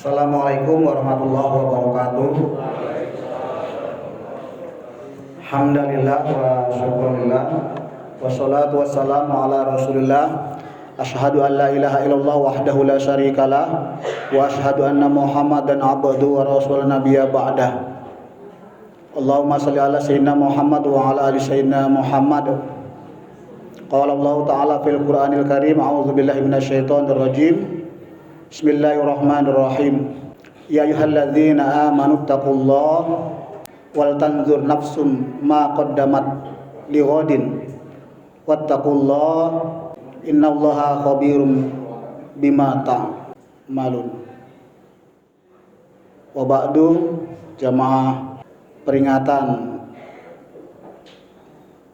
Assalamualaikum warahmatullahi wabarakatuh. Alhamdulillah wa syukurillah wassalatu wassalamu ala rasulillah. Asyhadu an la ilaha illallah wahdahu la syarikalah wa asyhadu anna Muhammadan abduhu wa rasulun nabiyya ba'dah. Allahumma shalli ala sayyidina Muhammad wa ala ali sayyidina Muhammad. Qala Allah ta'ala fil Qur'anil Karim, a'udzu billahi minasyaitonir rajim. Bismillahirrahmanirrahim. Ya ayyuhalladzina amanu taqullaha wal tanzur nafsum ma qaddamat lighadin wattaqullaha innallaha khabirum bima ta'malun. Wa ba'du, jamaah peringatan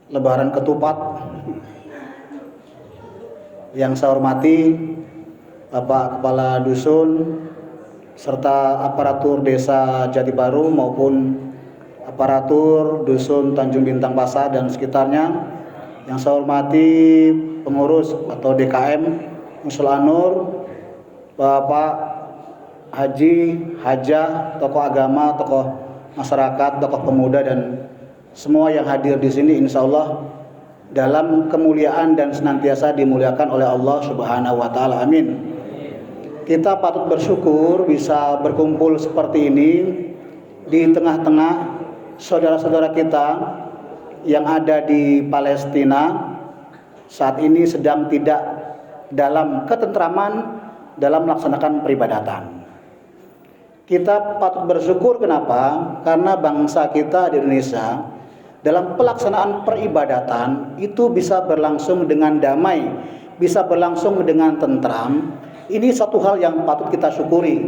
Lebaran Ketupat yang saya hormati Bapak Kepala Dusun serta aparatur Desa Jati Baru maupun aparatur Dusun Tanjung Bintang Pasar dan sekitarnya. Yang saya hormati pengurus atau DKM Musul Anur, Bapak Haji, Hajah, tokoh agama, tokoh masyarakat, tokoh pemuda dan semua yang hadir di sini, insya Allah dalam kemuliaan dan senantiasa dimuliakan oleh Allah Subhanahu wa Ta'ala. Amin. Kita patut bersyukur bisa berkumpul seperti ini di tengah-tengah saudara-saudara kita yang ada di Palestina saat ini sedang tidak dalam ketentraman dalam melaksanakan peribadatan. Kita patut bersyukur, kenapa? Karena bangsa kita di Indonesia dalam pelaksanaan peribadatan itu bisa berlangsung dengan damai, bisa berlangsung dengan tentram. Ini satu hal yang patut kita syukuri.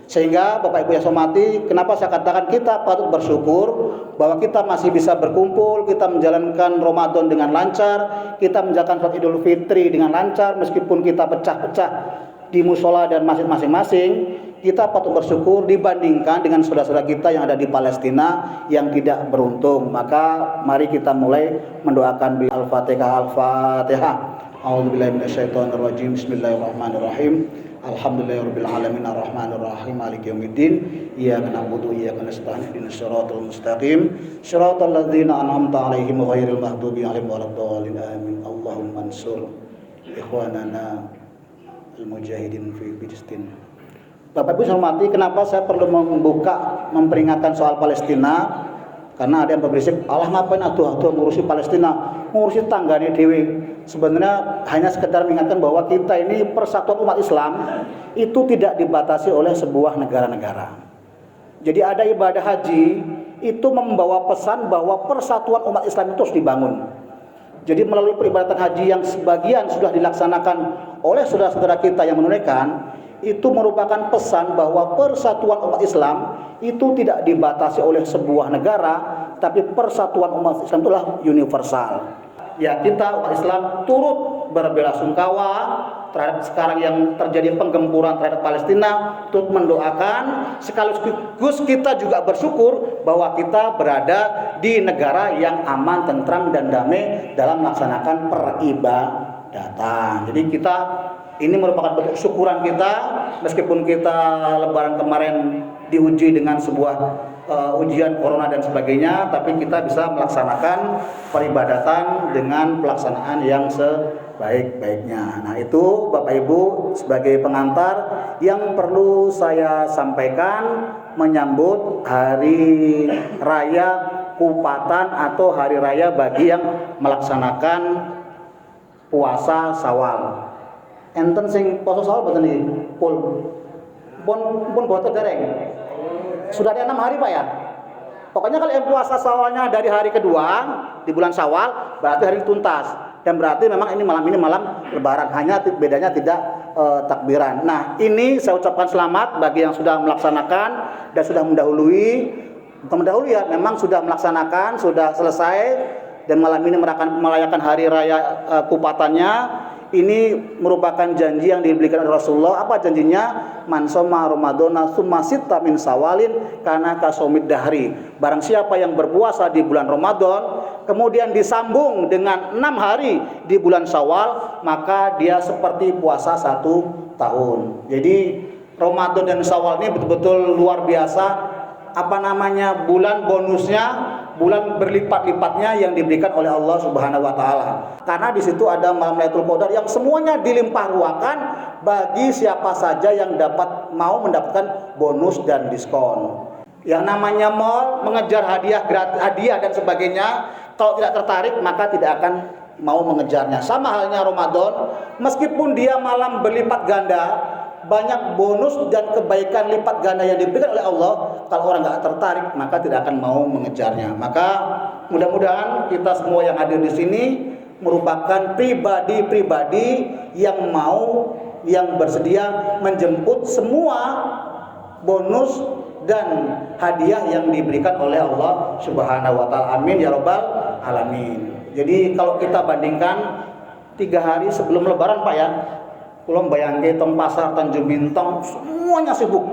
Sehingga Bapak Ibu yang saya hormati, kenapa saya katakan kita patut bersyukur bahwa kita masih bisa berkumpul, kita menjalankan Ramadan dengan lancar, kita menjalankan sholat Idul Fitri dengan lancar, meskipun kita pecah-pecah di musola dan masjid masing-masing. Kita patut bersyukur dibandingkan dengan saudara-saudara kita yang ada di Palestina yang tidak beruntung. Maka mari kita mulai mendoakan Al-Fatihah. Al-Fatihah. A'udzubillahi minasyaitonir rajim. Bismillahirrahmanirrahim. Alhamdulillahirabbil alamin arrahmanir rahim maliki yaumiddin. Iyyaka na'budu wa iyyaka nasta'in ihdinas siratal mustaqim siratal ladzina an'amta 'alaihim ghairil maghdubi 'alaihim waladdallin. Amin. Allahumma ansur ikhwanana al-mujahidin fi Filistin. Bapak Ibu saya hormati, kenapa saya perlu memperingatkan soal Palestina? Karena ada yang berbisik, Allah ngapain atuh ngurusi Palestina, ngurusi tanggane dewe. Sebenarnya hanya sekedar mengingatkan bahwa kita ini persatuan umat Islam itu tidak dibatasi oleh sebuah negara-negara. Jadi ada ibadah haji itu membawa pesan bahwa persatuan umat Islam itu harus dibangun. Jadi melalui peribadatan haji yang sebagian sudah dilaksanakan oleh saudara-saudara kita yang menunaikan, itu merupakan pesan bahwa persatuan umat Islam itu tidak dibatasi oleh sebuah negara, tapi persatuan umat Islam itulah universal. Ya, kita umat Islam turut berbelasungkawa terhadap sekarang yang terjadi penggempuran terhadap Palestina, turut mendoakan, sekaligus kita juga bersyukur bahwa kita berada di negara yang aman, tentram dan damai dalam melaksanakan peribadatan. Jadi kita ini merupakan bentuk syukuran kita, meskipun kita Lebaran kemarin diuji dengan sebuah ujian corona dan sebagainya, tapi kita bisa melaksanakan peribadatan dengan pelaksanaan yang sebaik-baiknya. Nah, itu Bapak Ibu sebagai pengantar yang perlu saya sampaikan menyambut hari raya Kupatan atau hari raya bagi yang melaksanakan puasa Syawal. Enten sing poso Syawal boten iki? Pun boten dereng. Sudah ada 6 hari Pak ya? Pokoknya kalau yang puasa Syawalnya dari hari kedua di bulan Syawal berarti hari tuntas. Dan berarti memang ini malam Lebaran, hanya bedanya tidak takbiran. Nah, ini saya ucapkan selamat bagi yang sudah melaksanakan dan sudah mendahului. Bukan mendahului ya, memang sudah melaksanakan, sudah selesai dan malam ini merayakan hari raya Kupatannya. Ini merupakan janji yang diberikan oleh Rasulullah. Apa janjinya? Man shoma Ramadhana tsumma sitta min Syawalin kana kasomid dahri. Barang siapa yang berpuasa di bulan Ramadan kemudian disambung dengan 6 hari di bulan Syawal, maka dia seperti puasa 1 tahun. Jadi Ramadan dan Syawal ini betul-betul luar biasa. Bulan bonusnya, bulan berlipat-lipatnya yang diberikan oleh Allah Subhanahu wa taala. Karena di situ ada malam Lailatul Qadar yang semuanya dilimpah ruahkan bagi siapa saja yang mau mendapatkan bonus dan diskon. Yang namanya mall mengejar hadiah dan sebagainya, kalau tidak tertarik maka tidak akan mau mengejarnya. Sama halnya Ramadan, meskipun dia malam berlipat ganda, banyak bonus dan kebaikan lipat ganda yang diberikan oleh Allah, kalau orang nggak tertarik maka tidak akan mau mengejarnya. Maka mudah-mudahan kita semua yang hadir di sini merupakan pribadi-pribadi yang bersedia menjemput semua bonus dan hadiah yang diberikan oleh Allah Subhanahu wa taala. Amin ya rabbal alamin. Jadi kalau kita bandingkan 3 hari sebelum lebaran Pak ya, kulon bayangke tong pasar Tanjung Bintang semuanya sibuk.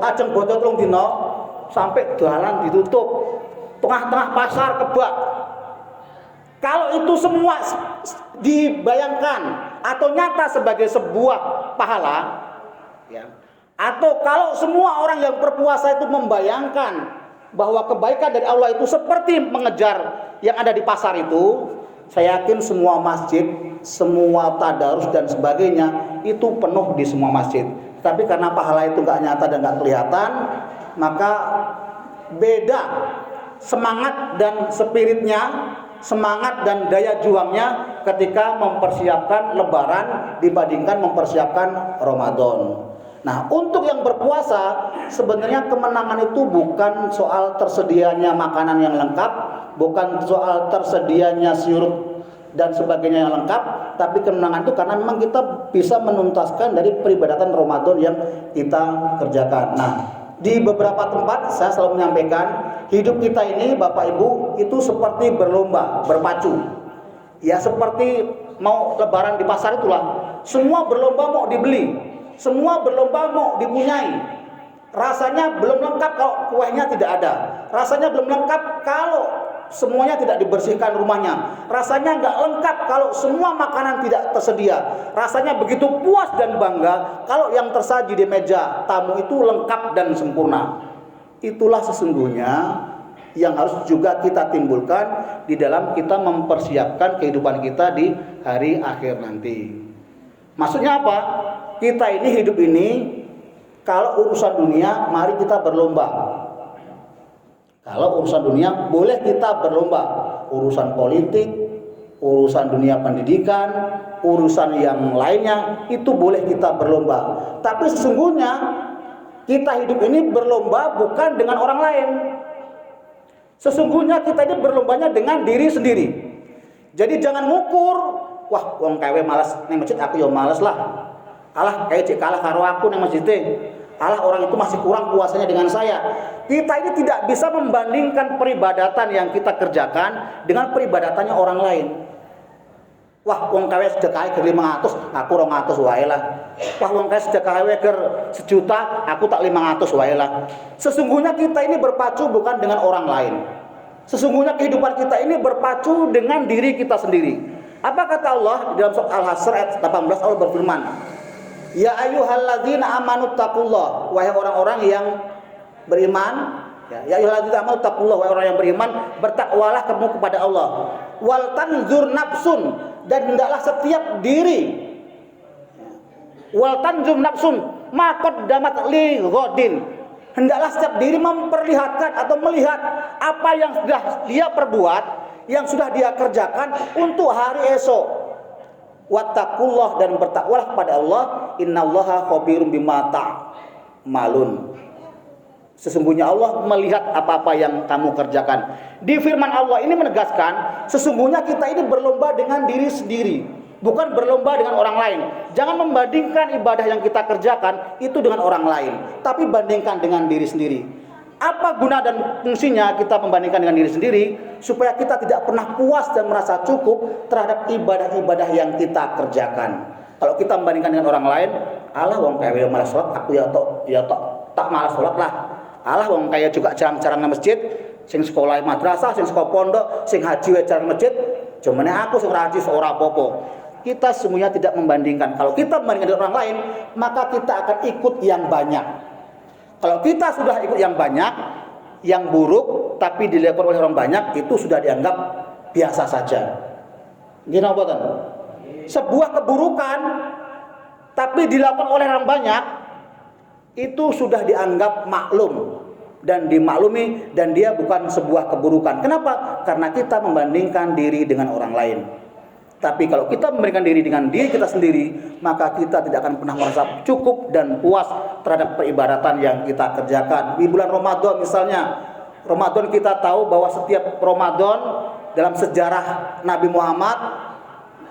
Ajeng botot telung dino sampai dalan ditutup. Tengah-tengah pasar kebak. Kalau itu semua dibayangkan atau nyata sebagai sebuah pahala, ya. Atau kalau semua orang yang berpuasa itu membayangkan bahwa kebaikan dari Allah itu seperti mengejar yang ada di pasar itu, saya yakin semua masjid, semua tadarus dan sebagainya itu penuh di semua masjid. Tapi karena pahala itu nggak nyata dan nggak kelihatan, maka beda semangat dan spiritnya, semangat dan daya juangnya ketika mempersiapkan Lebaran dibandingkan mempersiapkan Ramadan. Nah, untuk yang berpuasa sebenarnya kemenangan itu bukan soal tersedianya makanan yang lengkap, bukan soal tersedianya sirup dan sebagainya yang lengkap, tapi kemenangan itu karena memang kita bisa menuntaskan dari peribadatan Ramadan yang kita kerjakan. Nah, di beberapa tempat saya selalu menyampaikan, hidup kita ini Bapak Ibu itu seperti berlomba, berpacu. Ya seperti mau lebaran di pasar itulah, semua berlomba mau dibeli. Semua berlomba mau dipunyai. Rasanya belum lengkap kalau kuehnya tidak ada. Rasanya belum lengkap kalau semuanya tidak dibersihkan rumahnya. Rasanya nggak lengkap kalau semua makanan tidak tersedia. Rasanya begitu puas dan bangga kalau yang tersaji di meja tamu itu lengkap dan sempurna. Itulah sesungguhnya yang harus juga kita timbulkan di dalam kita mempersiapkan kehidupan kita di hari akhir nanti. Maksudnya apa? Kita ini hidup ini, kalau urusan dunia mari kita berlomba. Kalau urusan dunia boleh kita berlomba. Urusan politik, urusan dunia pendidikan, urusan yang lainnya itu boleh kita berlomba. Tapi sesungguhnya kita hidup ini berlomba bukan dengan orang lain. Sesungguhnya kita ini berlombanya dengan diri sendiri. Jadi jangan ngukur, wah wong kewe malas nang masjid aku ya malas lah. Alah kayak cek kalah karo aku nang masjid. Alah orang itu masih kurang puasanya dengan saya. Kita ini tidak bisa membandingkan peribadatan yang kita kerjakan dengan peribadatannya orang lain. Wah wong kewe sedekah 500, aku 200 wae lah. Wah wong kewe sedekah ker 1 juta, aku tak 500 wae lah. Sesungguhnya kita ini berpacu bukan dengan orang lain. Sesungguhnya kehidupan kita ini berpacu dengan diri kita sendiri. Apa kata Allah di dalam surat Al-Hasr ayat 18, Allah berfirman, ya ayyuhalladzina amanu taqullah, wahai orang-orang yang beriman, ya ayyuhalladzina amanu taqullah, wahai orang yang beriman, bertakwalah kamu kepada Allah. Wal tanzur nafsun, dan hendaklah setiap diri, wal tanzur nafsun ma qaddamat li ghadin, hendaklah setiap diri memperlihatkan atau melihat apa yang sudah dia perbuat, yang sudah dia kerjakan untuk hari esok. Wattaqullah, dan bertakwalah kepada Allah, innallaha khabirum bima ta'malun. Sesungguhnya Allah melihat apa-apa yang kamu kerjakan. Di firman Allah ini menegaskan, sesungguhnya kita ini berlomba dengan diri sendiri, bukan berlomba dengan orang lain. Jangan membandingkan ibadah yang kita kerjakan itu dengan orang lain, tapi bandingkan dengan diri sendiri. Apa guna dan fungsinya kita membandingkan dengan diri sendiri? Supaya kita tidak pernah puas dan merasa cukup terhadap ibadah-ibadah yang kita kerjakan. Kalau kita membandingkan dengan orang lain, alah wong kaya malas sholat, aku ya tak malas sholat lah. Alah wong kaya juga jarang-jarang nang masjid, sing sekolah madrasah, sing sekolah pondok, sing haji wae jarang masjid, cumane aku sing haji ora apa-apa. kita semuanya tidak membandingkan. Kalau kita membandingkan dengan orang lain, maka kita akan ikut yang banyak. Kalau kita sudah ikut yang banyak, yang buruk tapi dilakukan oleh orang banyak, itu sudah dianggap biasa saja. Gini apa? Sebuah keburukan tapi dilakukan oleh orang banyak, itu sudah dianggap maklum dan dimaklumi, dan dia bukan sebuah keburukan. Kenapa? Karena kita membandingkan diri dengan orang lain. Tapi kalau kita membandingkan diri dengan diri kita sendiri, maka kita tidak akan pernah merasa cukup dan puas terhadap peribadatan yang kita kerjakan. Di bulan Ramadan misalnya, Ramadan kita tahu bahwa setiap Ramadan dalam sejarah Nabi Muhammad,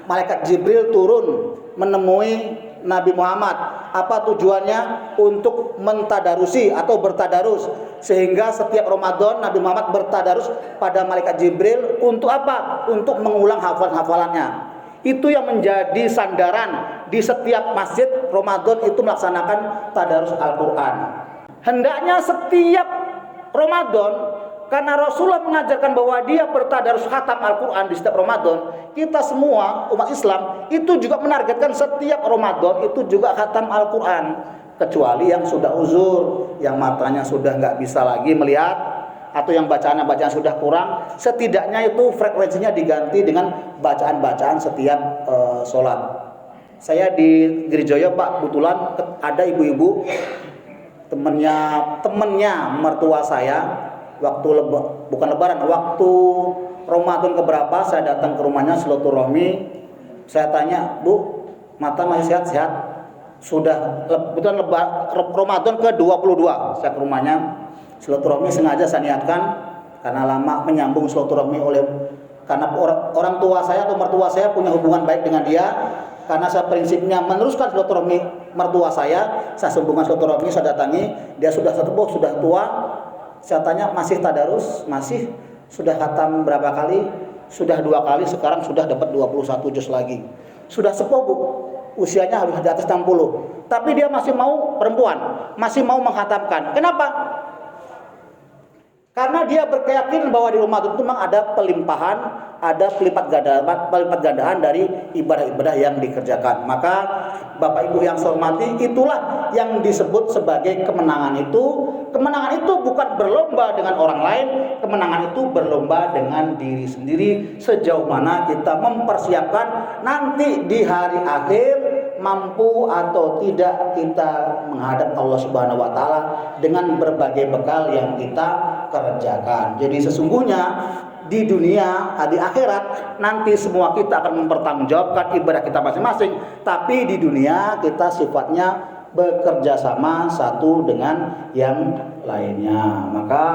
malaikat Jibril turun menemui Nabi Muhammad. Apa tujuannya? Untuk mentadarusi atau bertadarus. Sehingga setiap Ramadan Nabi Muhammad bertadarus pada malaikat Jibril. Untuk apa? Untuk mengulang hafalan-hafalannya. Itu yang menjadi sandaran di setiap masjid Ramadan itu melaksanakan tadarus Al-Quran. Hendaknya setiap Ramadan, karena Rasulullah mengajarkan bahwa dia bertadarus khatam Al-Quran di setiap Ramadan, kita semua umat Islam itu juga menargetkan setiap Ramadan itu juga khatam Al-Quran. Kecuali yang sudah uzur, yang matanya sudah nggak bisa lagi melihat, atau yang bacaan sudah kurang, setidaknya itu frekuensinya diganti dengan bacaan-bacaan setiap sholat. Saya di Girijoyo Pak, kebetulan ada ibu-ibu temennya mertua saya, waktu waktu Ramadan keberapa saya datang ke rumahnya silaturahmi. Saya tanya, "Bu, mata masih sehat-sehat?" Sudah kebetulan Ramadan ke-22 saya ke rumahnya silaturahmi, sengaja saya niatkan karena lama menyambung silaturahmi karena orang tua saya atau mertua saya punya hubungan baik dengan dia. Karena saya prinsipnya meneruskan silaturahmi mertua saya sambungan silaturahmi, saya datangi, dia sudah sepuh, sudah tua. Saya tanya, masih tadarus? Masih. Sudah khatam berapa kali? Sudah 2 kali, sekarang sudah dapat 21 juz lagi. Sudah sepuh, Bu. Usianya harus di atas 60. Tapi dia masih mau, perempuan, masih mau menghatamkan. Kenapa? Karena dia berkeyakinan bahwa di Ramadan itu memang ada pelimpahan, ada pelipat gandaan dari ibadah-ibadah yang dikerjakan. Maka Bapak Ibu yang saya hormati, itulah yang disebut sebagai kemenangan itu. Kemenangan itu bukan berlomba dengan orang lain, kemenangan itu berlomba dengan diri sendiri. Sejauh mana kita mempersiapkan nanti di hari akhir, mampu atau tidak kita menghadap Allah Subhanahu wa taala dengan berbagai bekal yang kita kerjakan. Jadi sesungguhnya di dunia, di akhirat nanti semua kita akan mempertanggungjawabkan ibadah kita masing-masing, tapi di dunia kita sifatnya bekerja sama satu dengan yang lainnya. Maka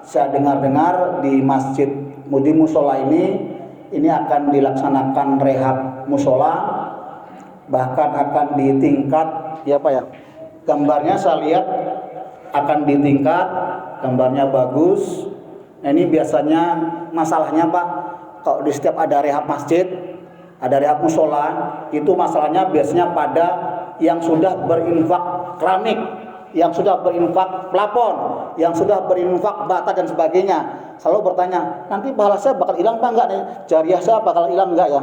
saya dengar-dengar di Masjid Mudi Musola ini akan dilaksanakan rehab musola, bahkan akan ditingkat, ya Pak ya. Gambarnya saya lihat akan ditingkat, gambarnya bagus. Nah, ini biasanya masalahnya Pak, kalau di setiap ada rehab masjid, ada rehab musola, itu masalahnya biasanya pada yang sudah berinfak keramik, yang sudah berinfak plafon, yang sudah berinfak bata dan sebagainya. Selalu bertanya, nanti pahala saya bakal hilang Pak enggak nih? Jariah saya bakal hilang enggak ya?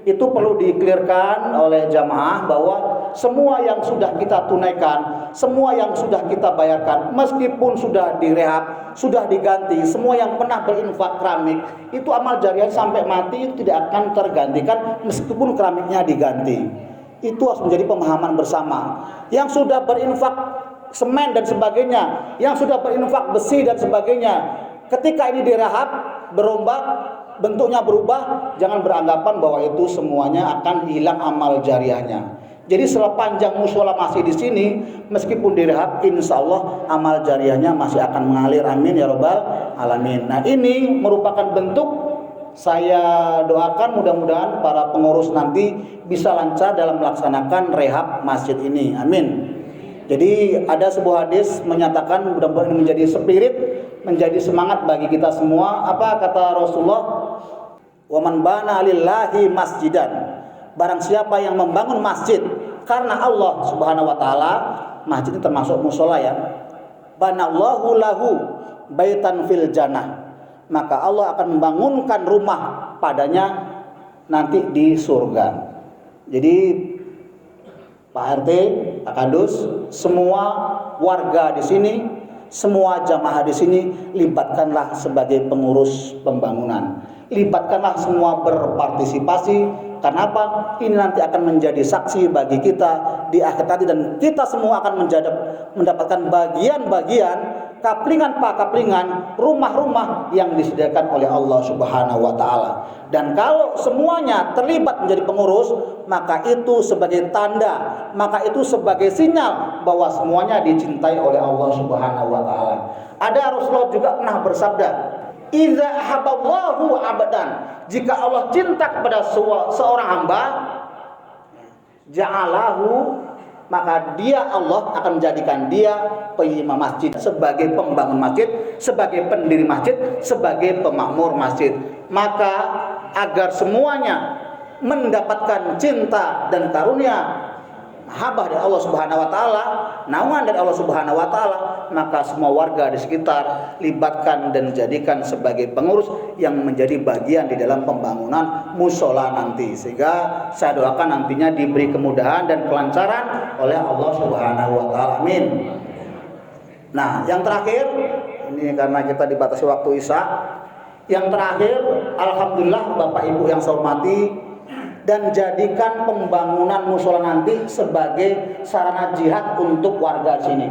Itu perlu dikelirkan oleh jamaah bahwa semua yang sudah kita tunaikan, semua yang sudah kita bayarkan, meskipun sudah direhab, sudah diganti, semua yang pernah berinfak keramik, itu amal jariah sampai mati itu tidak akan tergantikan meskipun keramiknya diganti. Itu harus menjadi pemahaman bersama. Yang sudah berinfak semen dan sebagainya, yang sudah berinfak besi dan sebagainya, ketika ini direhab, berombak, bentuknya berubah, jangan beranggapan bahwa itu semuanya akan hilang amal jariahnya. Jadi sepanjang musola masih di sini, meskipun direhab, insya Allah amal jariahnya masih akan mengalir. Amin ya robbal alamin. Nah, ini merupakan bentuk, saya doakan mudah-mudahan para pengurus nanti bisa lancar dalam melaksanakan rehab masjid ini. Amin. Jadi ada sebuah hadis menyatakan, mudah-mudahan ini menjadi spirit, menjadi semangat bagi kita semua. Apa kata Rasulullah? Wa man bana lillahi masjidan. Barang siapa yang membangun masjid karena Allah Subhanahu wa taala, masjid itu termasuk musola ya. Banallahu lahu baitan fil jannah. Maka Allah akan membangunkan rumah padanya nanti di surga. Jadi Pak RT, Pak Kadus, semua warga di sini, semua jamaah di sini, libatkanlah sebagai pengurus pembangunan. Libatkanlah semua berpartisipasi. Karena apa? Ini nanti akan menjadi saksi bagi kita di akhir nanti, dan kita semua akan mendapatkan bagian-bagian kaplingan, rumah-rumah yang disediakan oleh Allah Subhanahu wa taala. Dan kalau semuanya terlibat menjadi pengurus, maka itu sebagai tanda, maka itu sebagai sinyal bahwa semuanya dicintai oleh Allah Subhanahu wa taala. Ada Rasulullah juga pernah bersabda, "Idza ahabballahu 'abdan," jika Allah cinta kepada seorang hamba, ja'alahu, maka dia, Allah akan menjadikan dia peimam masjid, sebagai pembangun masjid, sebagai pendiri masjid, sebagai pemakmur masjid. Maka agar semuanya mendapatkan cinta dan karunia mahabbah dari Allah Subhanahu wa taala, naungan dari Allah Subhanahu wa taala, maka semua warga di sekitar libatkan dan jadikan sebagai pengurus yang menjadi bagian di dalam pembangunan musola nanti, sehingga saya doakan nantinya diberi kemudahan dan kelancaran oleh Allah Subhanahu wa taala. Amin. Nah, yang terakhir, ini karena kita dibatasi waktu Isya, yang terakhir, alhamdulillah Bapak Ibu yang saya hormati, dan jadikan pembangunan musola nanti sebagai sarana jihad untuk warga sini.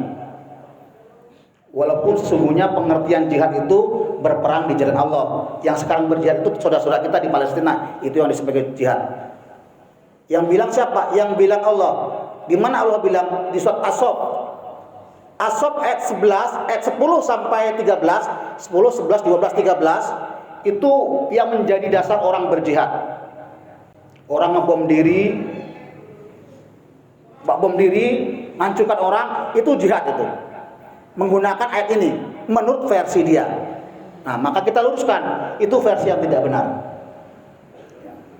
Walaupun sesungguhnya pengertian jihad itu berperang di jalan Allah. Yang sekarang berjihad itu saudara-saudara kita di Palestina, itu yang disebut sebagai jihad. Yang bilang siapa? Yang bilang Allah. Di mana Allah bilang? Di surat As-Saff. As-Saff ayat 11, ayat 10 sampai 13, 10, 11, 12, 13, itu yang menjadi dasar orang berjihad. Orang ngebom diri, hancurkan orang, itu jihad itu. Menggunakan ayat ini menurut versi dia. Nah, maka kita luruskan, itu versi yang tidak benar.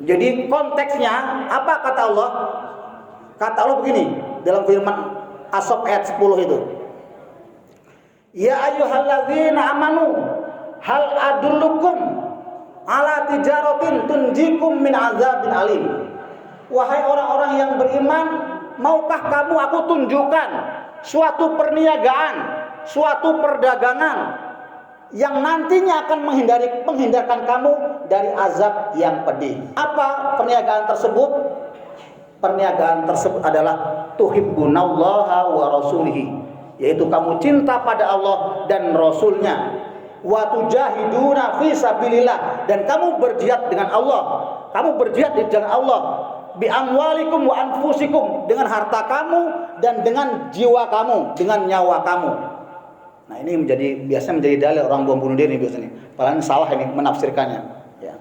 Jadi konteksnya apa kata Allah? Kata Allah begini dalam firman As-Saff ayat 10 itu. Ya ayyuhalladzina amanu hal adullukum ala tijaratin tunjikum min azabin alim. Wahai orang-orang yang beriman, maukah kamu aku tunjukkan suatu perniagaan, suatu perdagangan yang nantinya akan menghindarkan kamu dari azab yang pedih. Apa perniagaan tersebut? Perniagaan tersebut adalah tuhibbunallaha wa rasulihi, yaitu kamu cinta pada Allah dan Rasulnya. Wa tujahiduna fi sabilillah, dan kamu berjihad dengan Allah, kamu berjihad di jalan Allah, bi amwalikum wa anfusikum, dengan harta kamu dan dengan jiwa kamu, dengan nyawa kamu. Nah, ini biasanya menjadi dalil orang bom bunuh diri biasanya. Padahal salah ini menafsirkannya, ya.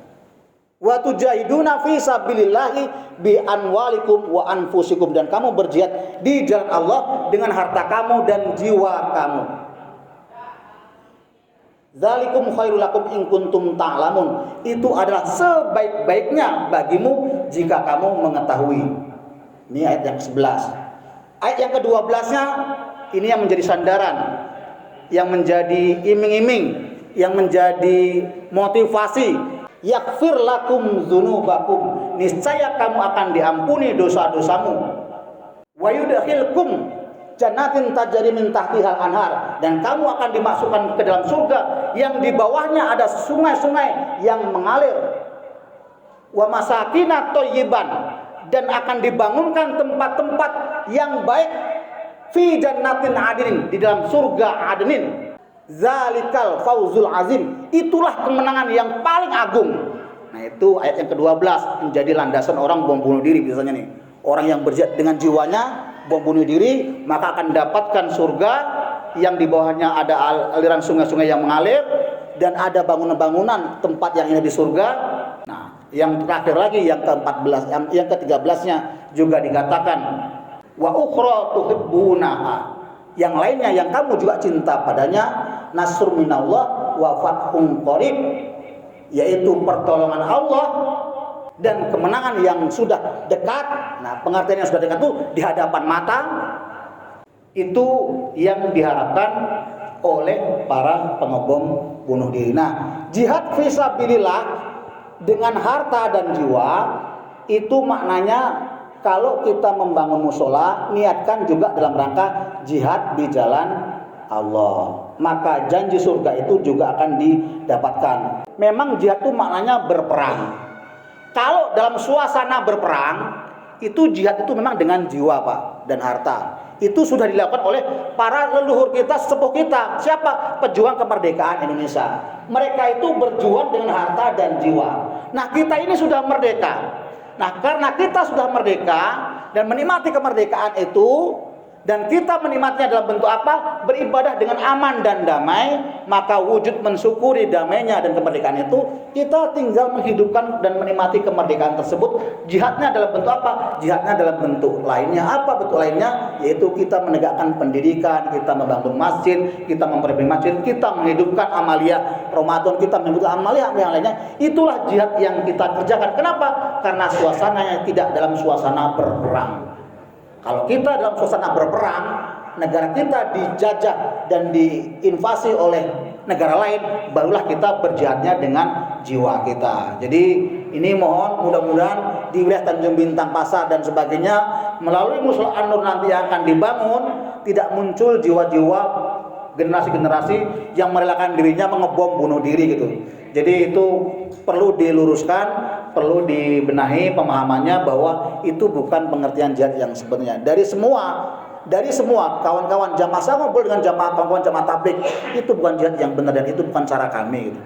Wa tujahiduna fi sabilillah bi amwalikum wa anfusikum, dan kamu berjihad di jalan Allah dengan harta kamu dan jiwa kamu. Zalikum khairul lakum in kuntum ta'lamun. Itu adalah sebaik-baiknya bagimu jika kamu mengetahui. Ini ayat yang ke-11. Ayat yang ke-12-nya ini yang menjadi sandaran, yang menjadi iming-iming, yang menjadi motivasi. Yaghfir lakum dzunubakum, niscaya kamu akan diampuni dosa-dosamu. Wa yudkhilkum jannatin tajri min tahtihal anhar, dan kamu akan dimasukkan ke dalam surga yang di bawahnya ada sungai-sungai yang mengalir. Wa masakina thayyiban, dan akan dibangunkan tempat-tempat yang baik fi jannatin adnin, di dalam surga adnin. Zalikal fauzul azim, itulah kemenangan yang paling agung. Nah, itu ayat yang ke-12 menjadi landasan orang bom bunuh diri biasanya nih. Orang yang berjihad dengan jiwanya bom bunuh diri, maka akan dapatkan surga yang di bawahnya ada aliran sungai-sungai yang mengalir, dan ada bangunan-bangunan tempat yang ada di surga. Nah, yang terakhir lagi yang ke-14, yang ke-13-nya juga dikatakan wa ukhra tuhibbunaha, yang lainnya yang kamu juga cinta padanya, nasr minallah wa fathun qarib, yaitu pertolongan Allah dan kemenangan yang sudah dekat. Nah, pengertian yang sudah dekat itu di hadapan mata, itu yang diharapkan oleh para pengebom bunuh diri. Nah, jihad fisabilillah dengan harta dan jiwa itu maknanya kalau kita membangun musola, niatkan juga dalam rangka jihad di jalan Allah, maka janji surga itu juga akan didapatkan. Memang jihad itu maknanya berperang. Kalau dalam suasana berperang, itu jihad itu memang dengan jiwa, Pak, dan harta. Itu sudah dilakukan oleh para leluhur kita, sesepuh kita. Siapa? Pejuang kemerdekaan Indonesia. Mereka itu berjuang dengan harta dan jiwa. Nah, kita ini sudah merdeka. Nah, karena kita sudah merdeka dan menikmati kemerdekaan itu, dan kita menikmatinya dalam bentuk apa? Beribadah dengan aman dan damai, maka wujud mensyukuri damainya dan kemerdekaan itu, kita tinggal menghidupkan dan menikmati kemerdekaan tersebut. Jihadnya dalam bentuk apa? Jihadnya dalam bentuk lainnya. Apa bentuk lainnya? Yaitu kita menegakkan pendidikan, kita membangun masjid, kita memperbaiki masjid, kita menghidupkan amalia Ramadan, kita menghidupkan amalia yang lainnya. Itulah jihad yang kita kerjakan. Kenapa? Karena suasananya tidak dalam suasana berperang. Kalau kita dalam suasana berperang, negara kita dijajah dan diinvasi oleh negara lain, barulah kita berjihadnya dengan jiwa kita. Jadi ini mohon mudah-mudahan di wilayah Tanjung Bintang, Pasar dan sebagainya, melalui Musola An-Nur nanti yang akan dibangun, tidak muncul jiwa-jiwa generasi-generasi yang merelakan dirinya mengebom bunuh diri gitu. Jadi itu perlu diluruskan, perlu dibenahi pemahamannya bahwa itu bukan pengertian jihad yang sebenarnya. Dari semua kawan-kawan jamaah, saya ngobrol dengan kawan-kawan jamaah tabligh, itu bukan jihad yang benar dan itu bukan cara kami gitu.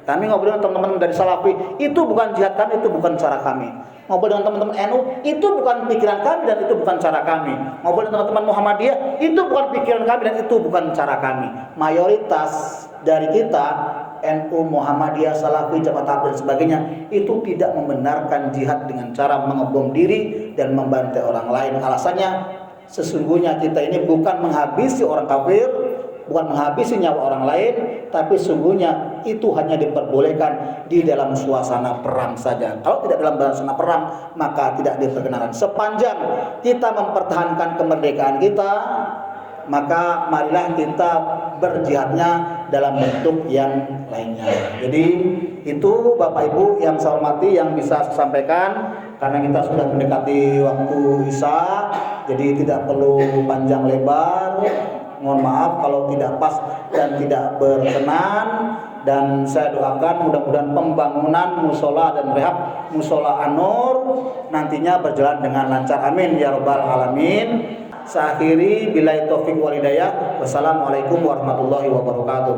Kami ngobrol dengan teman-teman dari Salafi, itu bukan jihad kami, itu bukan cara kami. Ngobrol dengan teman-teman NU, itu bukan pikiran kami dan itu bukan cara kami. Ngobrol dengan teman-teman Muhammadiyah, itu bukan pikiran kami dan itu bukan cara kami. Mayoritas dari kita, NU, Muhammadiyah, Salafi, Jamaah Tabligh dan sebagainya, itu tidak membenarkan jihad dengan cara mengebom diri dan membantai orang lain. Alasannya, sesungguhnya kita ini bukan menghabisi orang kafir, bukan menghabisi nyawa orang lain, tapi sesungguhnya itu hanya diperbolehkan di dalam suasana perang saja. Kalau tidak dalam suasana perang, maka tidak diperkenankan. Sepanjang kita mempertahankan kemerdekaan kita, maka marilah kita berjihadnya dalam bentuk yang lainnya. Jadi itu Bapak Ibu yang saya hormati yang bisa saya sampaikan, karena kita sudah mendekati waktu Isya, jadi tidak perlu panjang lebar. Mohon maaf kalau tidak pas dan tidak berkenan, dan saya doakan mudah-mudahan pembangunan musola dan rehab Musola An-Nur nantinya berjalan dengan lancar. Amin ya rabbal alamin. Saya akhiri billahi taufik wal hidayah. Wassalamualaikum warahmatullahi wabarakatuh.